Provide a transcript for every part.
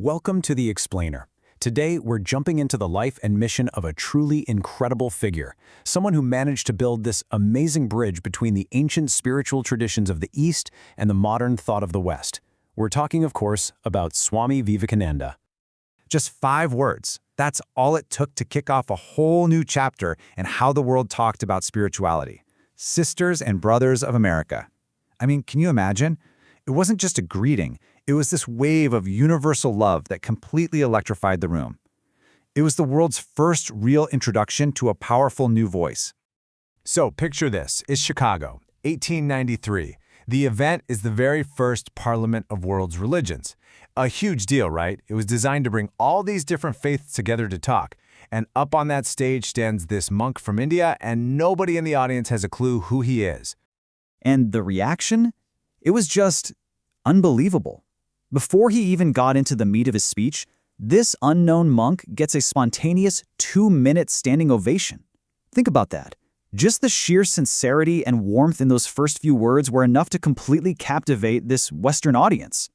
Welcome to The Explainer. Today, we're jumping into the life and mission of a truly incredible figure, someone who managed to build this amazing bridge between the ancient spiritual traditions of the East and the modern thought of the West. We're talking, of course, about Swami Vivekananda. Just 5 words. That's all it took to kick off a whole new chapter in how the world talked about spirituality. Sisters and brothers of America. I mean, can you imagine? It wasn't just a greeting. It was this wave of universal love that completely electrified the room. It was the world's first real introduction to a powerful new voice. So picture this, it's Chicago, 1893. The event is the very first Parliament of World's Religions. A huge deal, right? It was designed to bring all these different faiths together to talk. And up on that stage stands this monk from India, and nobody in the audience has a clue who he is. And the reaction? It was just unbelievable. Before he even got into the meat of his speech, this unknown monk gets a spontaneous 2-minute standing ovation. Think about that. Just the sheer sincerity and warmth in those first few words were enough to completely captivate this Western audience.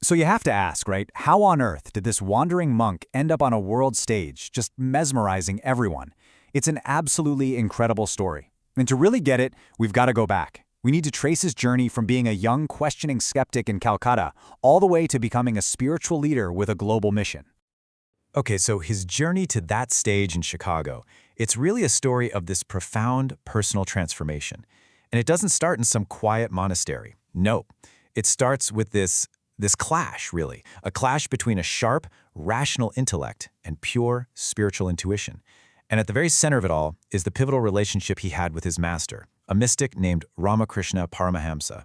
So you have to ask, right? How on earth did this wandering monk end up on a world stage, just mesmerizing everyone? It's an absolutely incredible story. And to really get it, we've got to go back. We need to trace his journey from being a young, questioning skeptic in Calcutta all the way to becoming a spiritual leader with a global mission. Okay, so his journey to that stage in Chicago, it's really a story of this profound personal transformation. And it doesn't start in some quiet monastery. No, it starts with this clash, really. A clash between a sharp, rational intellect and pure spiritual intuition. And at the very center of it all is the pivotal relationship he had with his master, a mystic named Ramakrishna Paramahamsa.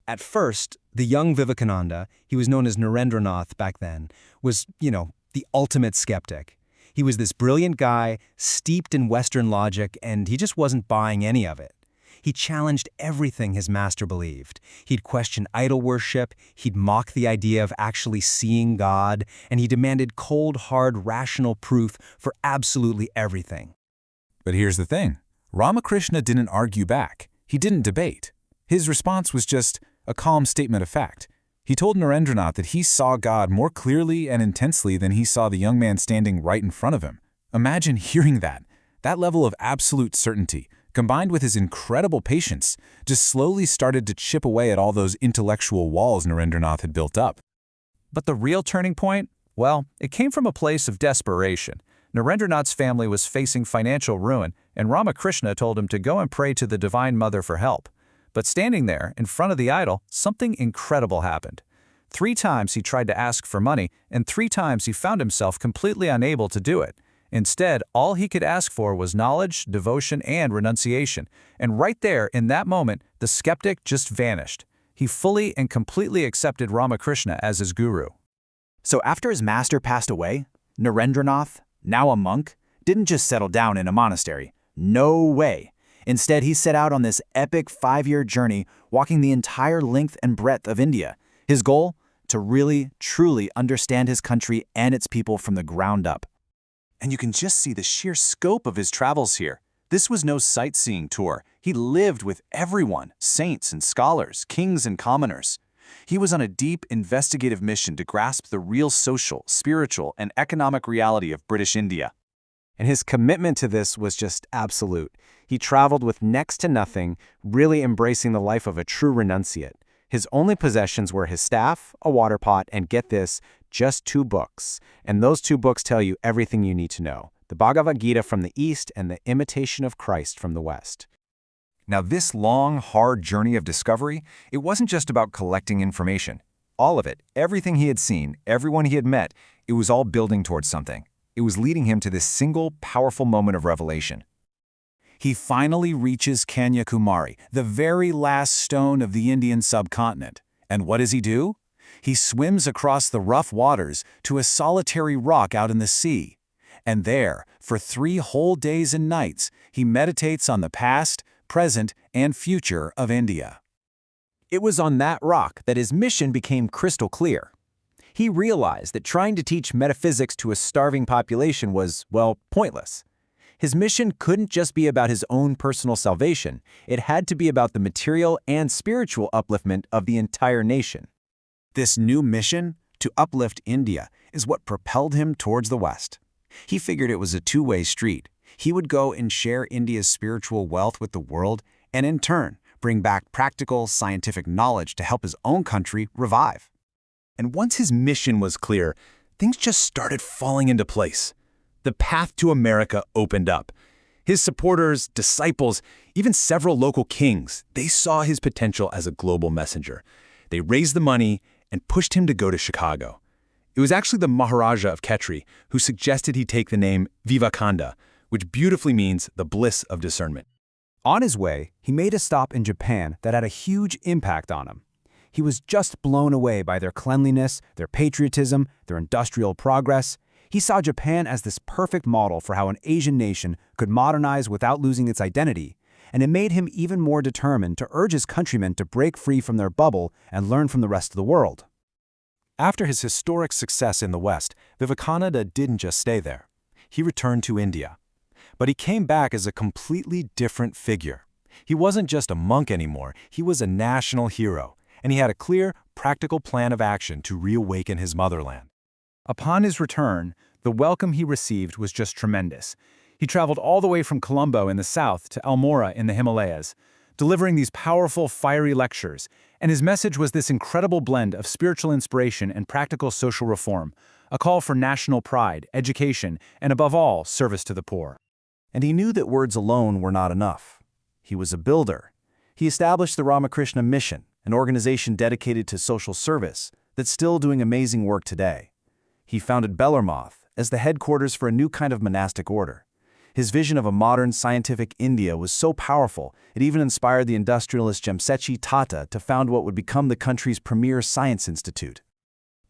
At first, the young Vivekananda, he was known as Narendranath back then, was, the ultimate skeptic. He was this brilliant guy, steeped in Western logic, and he just wasn't buying any of it. He challenged everything his master believed. He'd question idol worship, he'd mock the idea of actually seeing God, and he demanded cold, hard, rational proof for absolutely everything. But here's the thing. Ramakrishna didn't argue back. He didn't debate. His response was just a calm statement of fact. He told Narendranath that he saw God more clearly and intensely than he saw the young man standing right in front of him. Imagine hearing that. That level of absolute certainty, combined with his incredible patience, just slowly started to chip away at all those intellectual walls Narendranath had built up. But the real turning point? Well, it came from a place of desperation. Narendranath's family was facing financial ruin, and Ramakrishna told him to go and pray to the Divine Mother for help. But standing there, in front of the idol, something incredible happened. 3 times he tried to ask for money, and 3 times he found himself completely unable to do it. Instead, all he could ask for was knowledge, devotion, and renunciation. And right there, in that moment, the skeptic just vanished. He fully and completely accepted Ramakrishna as his guru. So after his master passed away, Narendranath, now a monk, didn't just settle down in a monastery. No way. Instead, he set out on this epic 5-year journey, walking the entire length and breadth of India. His goal? To really, truly understand his country and its people from the ground up. And you can just see the sheer scope of his travels here. This was no sightseeing tour. He lived with everyone, saints and scholars, kings and commoners. He was on a deep, investigative mission to grasp the real social, spiritual, and economic reality of British India. And his commitment to this was just absolute. He traveled with next to nothing, really embracing the life of a true renunciate. His only possessions were his staff, a water pot, and get this, just 2 books. And those 2 books tell you everything you need to know. The Bhagavad Gita from the East and the Imitation of Christ from the West. Now, this long, hard journey of discovery, it wasn't just about collecting information. All of it, everything he had seen, everyone he had met, it was all building towards something. It was leading him to this single, powerful moment of revelation. He finally reaches Kanyakumari, the very last stone of the Indian subcontinent. And what does he do? He swims across the rough waters to a solitary rock out in the sea. And there, for 3 whole days and nights, he meditates on the past, present, and future of India. It was on that rock that his mission became crystal clear. He realized that trying to teach metaphysics to a starving population was, well, pointless. His mission couldn't just be about his own personal salvation. It had to be about the material and spiritual upliftment of the entire nation. This new mission, to uplift India is what propelled him towards the West. He figured it was a two-way street. He would go and share India's spiritual wealth with the world, and in turn, bring back practical, scientific knowledge to help his own country revive. And once his mission was clear, things just started falling into place. The path to America opened up. His supporters, disciples, even several local kings, they saw his potential as a global messenger. They raised the money and pushed him to go to Chicago. It was actually the Maharaja of Khetri who suggested he take the name Vivekananda, which beautifully means the bliss of discernment. On his way, he made a stop in Japan that had a huge impact on him. He was just blown away by their cleanliness, their patriotism, their industrial progress. He saw Japan as this perfect model for how an Asian nation could modernize without losing its identity, and it made him even more determined to urge his countrymen to break free from their bubble and learn from the rest of the world. After his historic success in the West, Vivekananda didn't just stay there. He returned to India. But he came back as a completely different figure. He wasn't just a monk anymore, he was a national hero, and he had a clear, practical plan of action to reawaken his motherland. Upon his return, the welcome he received was just tremendous. He traveled all the way from Colombo in the south to Almora in the Himalayas, delivering these powerful, fiery lectures, and his message was this incredible blend of spiritual inspiration and practical social reform, a call for national pride, education, and above all, service to the poor. And he knew that words alone were not enough. He was a builder. He established the Ramakrishna Mission, an organization dedicated to social service that's still doing amazing work today. He founded Bellarmouth as the headquarters for a new kind of monastic order. His vision of a modern, scientific India was so powerful, it even inspired the industrialist Jamsetji Tata to found what would become the country's premier science institute.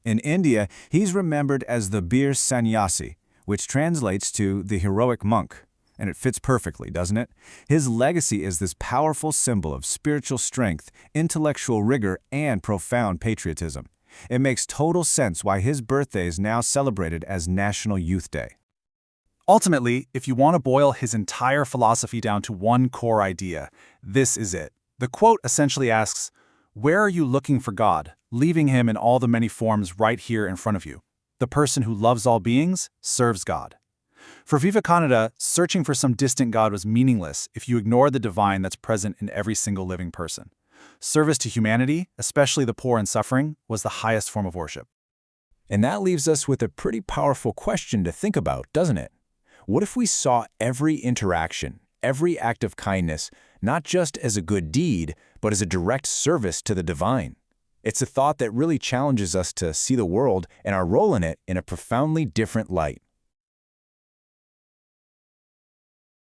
In India, he's remembered as the Bir Sannyasi, which translates to the heroic monk. And it fits perfectly, doesn't it? His legacy is this powerful symbol of spiritual strength, intellectual rigor, and profound patriotism. It makes total sense why his birthday is now celebrated as National Youth Day. Ultimately, if you want to boil his entire philosophy down to one core idea, this is it. The quote essentially asks, "Where are you looking for God, leaving him in all the many forms right here in front of you? The person who loves all beings serves God." For Vivekananda, searching for some distant God was meaningless if you ignore the divine that's present in every single living person. Service to humanity, especially the poor and suffering, was the highest form of worship. And that leaves us with a pretty powerful question to think about, doesn't it? What if we saw every interaction, every act of kindness, not just as a good deed, but as a direct service to the divine? It's a thought that really challenges us to see the world and our role in it in a profoundly different light.